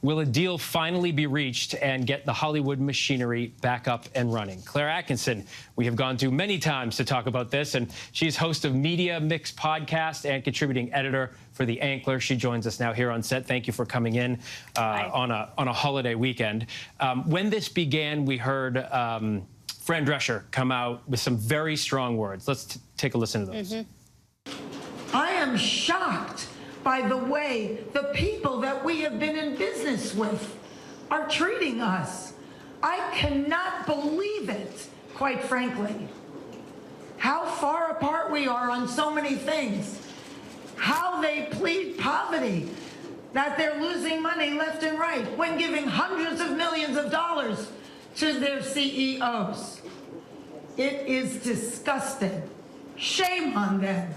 Will a deal finally be reached and get the Hollywood machinery back up and running? Claire Atkinson, we have gone to many times to talk about this, and she's host of Media Mix podcast and contributing editor for The Ankler. She joins us now here on set. Thank you for coming in on a holiday weekend. When this began, we heard Fran Drescher come out with some very strong words. Let's take a listen to those. I am shocked by the way the people that we have been in business with are treating us. I cannot believe it, quite frankly. How far apart we are on so many things. How they plead poverty, that they're losing money left and right when giving hundreds of millions of dollars to their CEOs. It is disgusting. Shame on them.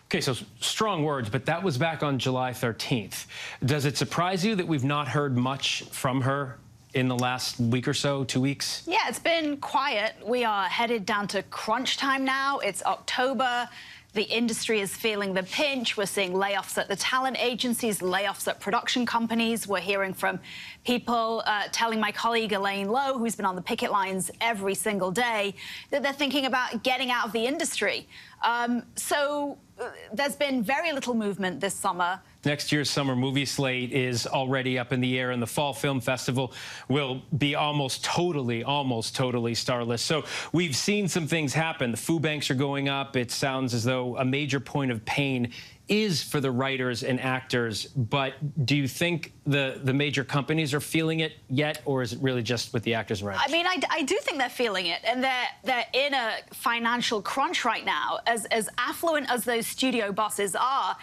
Okay, so strong words, but that was back on July 13th. Does it surprise you that we've not heard much from her in the last week or so, 2 weeks? Yeah, it's been quiet. We are headed down to crunch time now. It's October. The industry is feeling the pinch. We're seeing layoffs at the talent agencies, layoffs at production companies. We're hearing from people telling my colleague Elaine Lowe, who's been on the picket lines every single day, that they're thinking about getting out of the industry. So there's been very little movement this summer. Next year's summer movie slate is already up in the air, and the Fall Film Festival will be almost totally starless. So we've seen some things happen. The food banks are going up. It sounds as though a major point of pain is for the writers and actors. But do you think the major companies are feeling it yet, or is it really just with the actors and writers? I mean, I do think they're feeling it, and they're in a financial crunch right now. As affluent as those studio bosses are,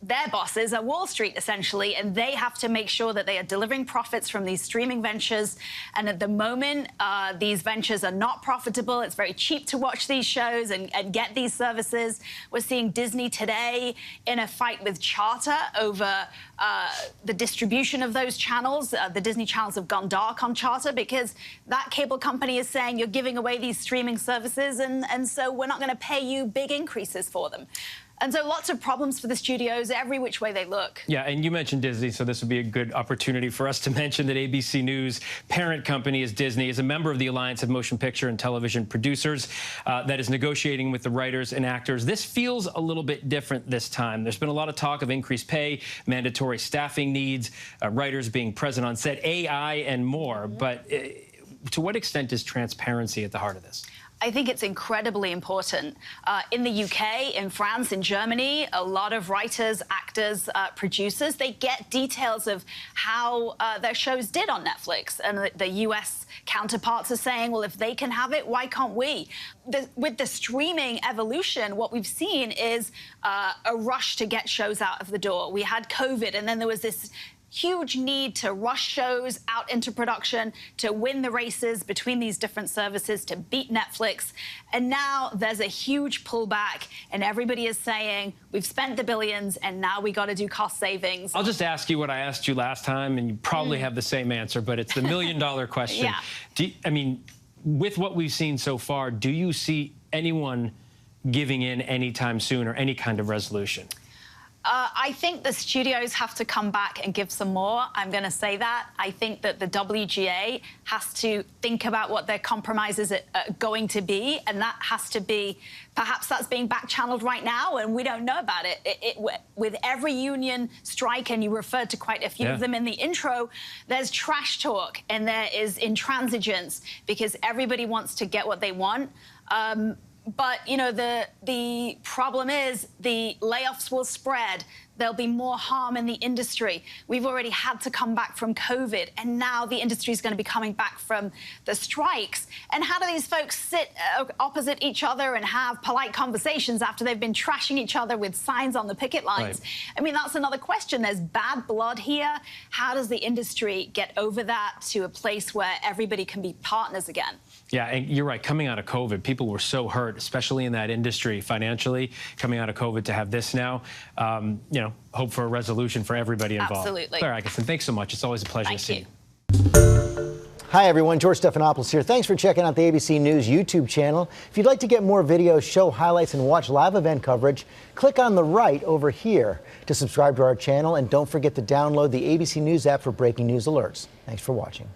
their bosses are Wall Street, essentially, and they have to make sure that they are delivering profits from these streaming ventures. And at the moment, these ventures are not profitable. It's very cheap to watch these shows and get these services. We're seeing Disney today in a fight with Charter over the distribution of those channels. The Disney channels have gone dark on Charter because that cable company is saying you're giving away these streaming services, and so we're not going to pay you big increases for them. And so lots of problems for the studios every which way they look. Yeah, and you mentioned Disney, so this would be a good opportunity for us to mention that ABC News' parent company is Disney, is a member of the Alliance of Motion Picture and Television Producers that is negotiating with the writers and actors. This feels a little bit different this time. There's been a lot of talk of increased pay, mandatory staffing needs, writers being present on set, AI, and more. But to what extent is transparency at the heart of this? I think it's incredibly important. In the UK, in France, in Germany, a lot of writers, actors, producers, they get details of how their shows did on Netflix. And the US counterparts are saying, well, if they can have it, why can't we? With the streaming evolution, what we've seen is a rush to get shows out of the door. We had COVID, and then there was this huge need to rush shows out into production, to win the races between these different services, to beat Netflix. And now there's a huge pullback, and everybody is saying, we've spent the billions, and now we got to do cost savings. I'll just ask you what I asked you last time, and you probably have the same answer, but it's the million-dollar question. Yeah. I mean, with what we've seen so far, do you see anyone giving in anytime soon or any kind of resolution? I think the studios have to come back and give some more. I'm going to say that. I think that the WGA has to think about what their compromises are going to be, and that has to be, perhaps that's being back-channeled right now, and we don't know about it. With every union strike, and you referred to quite a few of them in the intro, there's trash talk and there is intransigence because everybody wants to get what they want. But, you know, the problem is the layoffs will spread. There'll be more harm in the industry. We've already had to come back from COVID, and now the industry is going to be coming back from the strikes. And how do these folks sit opposite each other and have polite conversations after they've been trashing each other with signs on the picket lines? Right. I mean, that's another question. There's bad blood here. How does the industry get over that to a place where everybody can be partners again? Yeah, and you're right. Coming out of COVID, people were so hurt, especially in that industry financially, coming out of COVID to have this now. You know, hope for a resolution for everybody involved. Absolutely. Claire Atkinson, thanks so much. It's always a pleasure to see you. Hi, everyone. George Stephanopoulos here. Thanks for checking out the ABC News YouTube channel. If you'd like to get more videos, show highlights, and watch live event coverage, click on the right over here to subscribe to our channel. And don't forget to download the ABC News app for breaking news alerts. Thanks for watching.